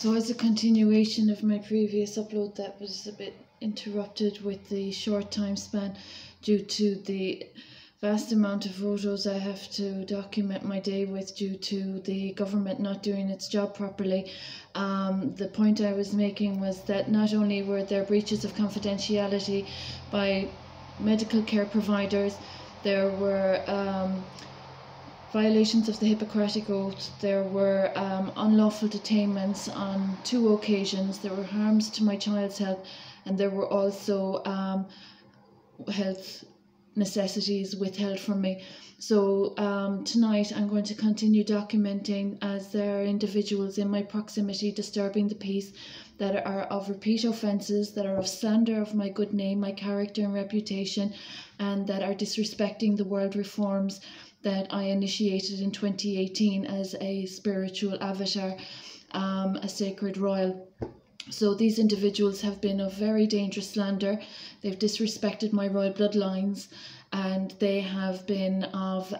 So as a continuation of my previous upload that was a bit interrupted with the short time span due to the vast amount of photos I have to document my day with due to the government not doing its job properly. The point I was making was that not only were there breaches of confidentiality by medical care providers, there were violations of the Hippocratic Oath, there were unlawful detainments on 2 occasions, there were harms to my child's health, and there were also health necessities withheld from me. So tonight I'm going to continue documenting, as there are individuals in my proximity disturbing the peace that are of repeat offences, that are of slander of my good name, my character and reputation, and that are disrespecting the world reforms that I initiated in 2018 as a spiritual avatar, a sacred royal. So these individuals have been of very dangerous slander. They've disrespected my royal bloodlines, and they have been of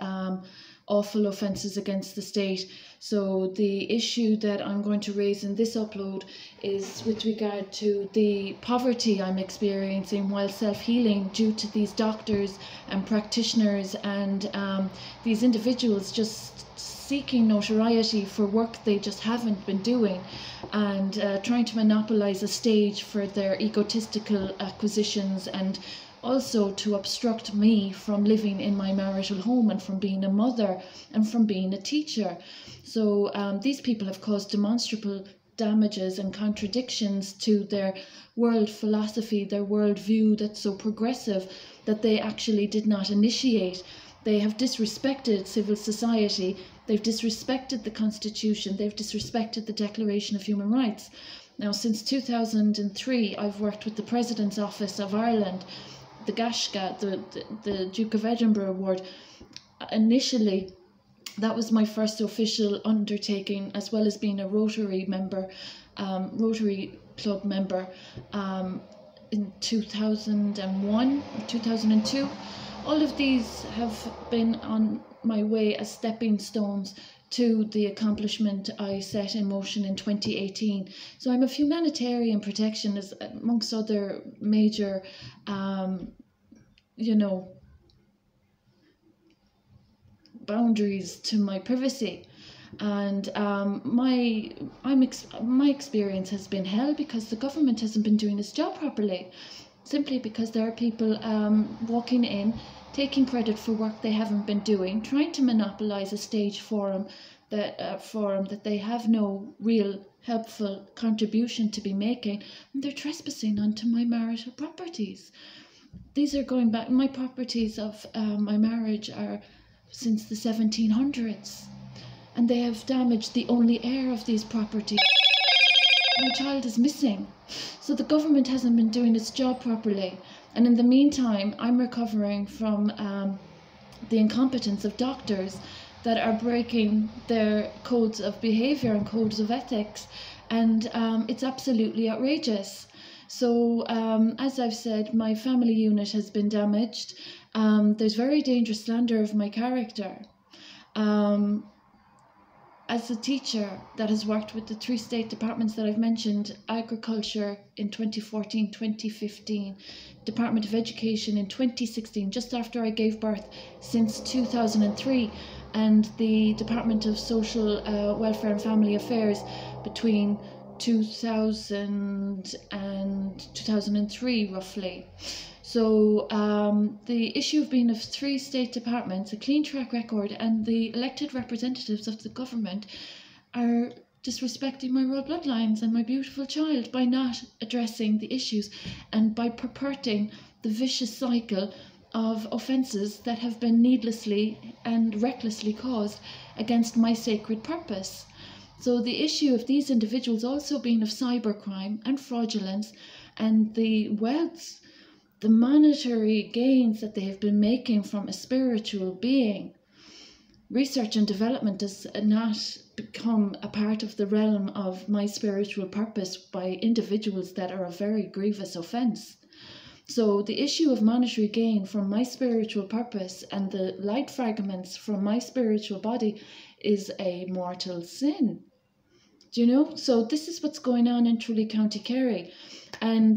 awful offences against the state. So the issue that I'm going to raise in this upload is with regard to the poverty I'm experiencing while self-healing due to these doctors and practitioners and these individuals just seeking notoriety for work they just haven't been doing, and trying to monopolise a stage for their egotistical acquisitions, and also to obstruct me from living in my marital home and from being a mother and from being a teacher. So these people have caused demonstrable damages and contradictions to their world philosophy, their world view that's so progressive that they actually did not initiate. They have disrespected civil society, they've disrespected the Constitution, they've disrespected the Declaration of Human Rights. Now, since 2003, I've worked with the President's Office of Ireland, the Gashga, the Duke of Edinburgh Award. Initially, that was my first official undertaking, as well as being a Rotary member, Rotary Club member in 2001, 2002. All of these have been on my way as stepping stones to the accomplishment I set in motion in 2018. So I'm of humanitarian protection, as amongst other major, boundaries to my privacy. And my experience has been hell because the government hasn't been doing its job properly. Simply because there are people walking in, taking credit for work they haven't been doing, trying to monopolise a stage forum that they have no real helpful contribution to be making, and they're trespassing onto my marital properties. These are going back, my properties of my marriage are since the 1700s, and they have damaged the only heir of these properties. My child is missing. So the government hasn't been doing its job properly. And in the meantime, I'm recovering from the incompetence of doctors that are breaking their codes of behaviour and codes of ethics. And it's absolutely outrageous. So as I've said, my family unit has been damaged. There's very dangerous slander of my character. As a teacher that has worked with the 3 state departments that I've mentioned, Agriculture in 2014-2015, Department of Education in 2016, just after I gave birth, since 2003, and the Department of Social Welfare and Family Affairs between 2000 and 2003 roughly. So the issue of being of 3 state departments, a clean track record, and the elected representatives of the government are disrespecting my royal bloodlines and my beautiful child by not addressing the issues and by perpetuating the vicious cycle of offences that have been needlessly and recklessly caused against my sacred purpose. So the issue of these individuals also being of cybercrime and fraudulence, and the wealth, the monetary gains that they have been making from a spiritual being. Research and development does not become a part of the realm of my spiritual purpose by individuals that are a very grievous offence. So the issue of monetary gain from my spiritual purpose and the light fragments from my spiritual body is a mortal sin. Do you know? So this is what's going on in Tralee, County Kerry. And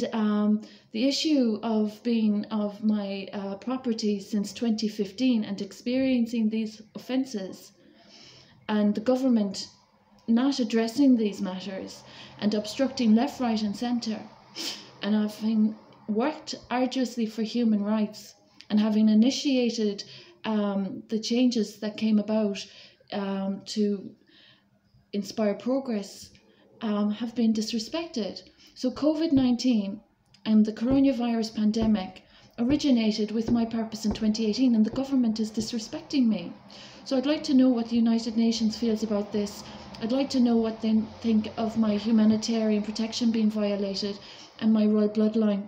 the issue of being of my property since 2015 and experiencing these offences, and the government not addressing these matters and obstructing left, right, and centre, and having worked arduously for human rights and having initiated the changes that came about to inspire progress, have been disrespected. So COVID-19 and the coronavirus pandemic originated with my purpose in 2018, and the government is disrespecting me. So I'd like to know what the United Nations feels about this. I'd like to know what they think of my humanitarian protection being violated and my royal bloodline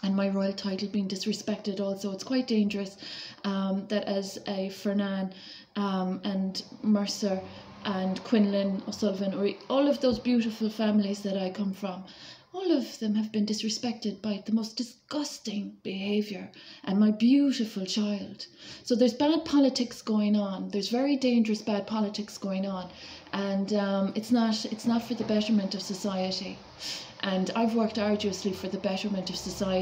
and my royal title being disrespected also. It's quite dangerous that as a Fernan and Mercer and Quinlan O'Sullivan, or all of those beautiful families that I come from, all of them have been disrespected by the most disgusting behaviour, and my beautiful child. So there's bad politics going on. There's very dangerous bad politics going on, and it's not for the betterment of society. And I've worked arduously for the betterment of society.